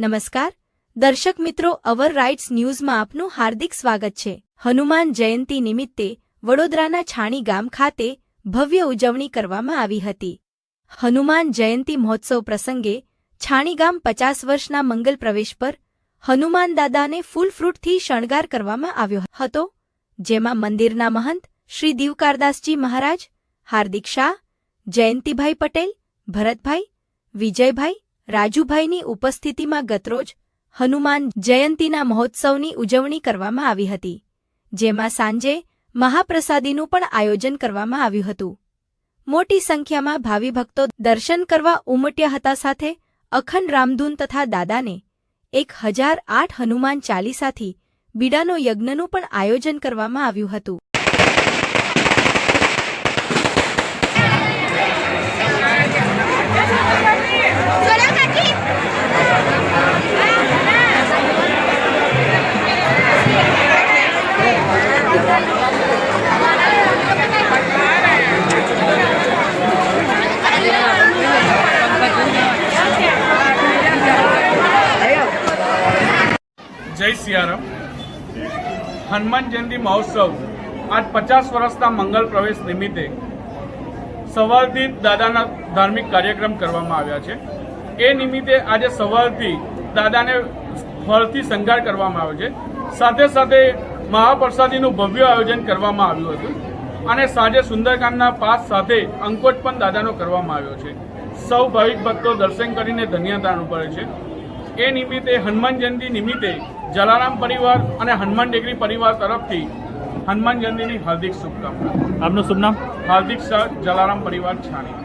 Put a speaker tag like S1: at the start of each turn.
S1: નમસ્કાર દર્શક મિત્રો, અવર રાઇટ્સ ન્યૂઝમાં આપનું હાર્દિક સ્વાગત છે। હનુમાન જયંતી નિમિત્તે વડોદરાના છાણી ગામ ખાતે ભવ્ય ઉજવણી કરવામાં આવી હતી। હનુમાન જયંતી મહોત્સવ પ્રસંગે છાણી ગામ 50 વર્ષના મંગલ પ્રવેશ પર હનુમાન દાદાને ફૂલ ફ્રૂટથી શણગાર કરવામાં આવ્યો હતો, જેમાં મંદિરના મહંત શ્રી દીવકારદાસજી મહારાજ, હાર્દિક શાહ, જયંતિભાઈ પટેલ, ભરતભાઈ, વિજયભાઈ, રાજુભાઈની ઉપસ્થિતિમાં ગતરોજ હનુમાન જયંતીના મહોત્સવની ઉજવણી કરવામાં આવી હતી, જેમાં સાંજે મહાપ્રસાદીનું પણ આયોજન કરવામાં આવ્યું હતું। મોટી સંખ્યામાં ભાવિ ભક્તો દર્શન કરવા ઉમટ્યા હતા। સાથે અખંડ રામધૂન તથા દાદાને 1008 હનુમાન ચાલીસાથી બીડાનો યજ્ઞનું પણ આયોજન કરવામાં આવ્યું હતું।
S2: जय सियाराम। हनुमान जयंती महोत्सव आज 50 वर्षना मंगल प्रवेश निमित्ते सवारथी दादाना धार्मिक कार्यक्रम करवामां आव्या छे। ए निमित्ते आज सवारथी दादाने फळथी शंगार करवामां आव्यो छे। साथे साथे महाप्रसादीनुं भव्य आयोजन करवामां आव्युं हतुं અને સાંજે સુંદરકાંડના પાઠ સાથે અંકોટ પણ દાદાનો કરવામાં આવ્યો છે। સૌ ભાવિક ભક્તો દર્શન કરીને ધન્યતા અનુભવે છે। એ નિમિત્તે હનુમાન જયંતિ નિમિત્તે જલારામ પરિવાર અને હનુમાન ટેકરી પરિવાર તરફથી હનુમાન જયંતિની હાર્દિક શુભકામના।
S3: આપનું શુભ નામ?
S2: હાર્દિક શાહ, જલારામ પરિવાર છાણી।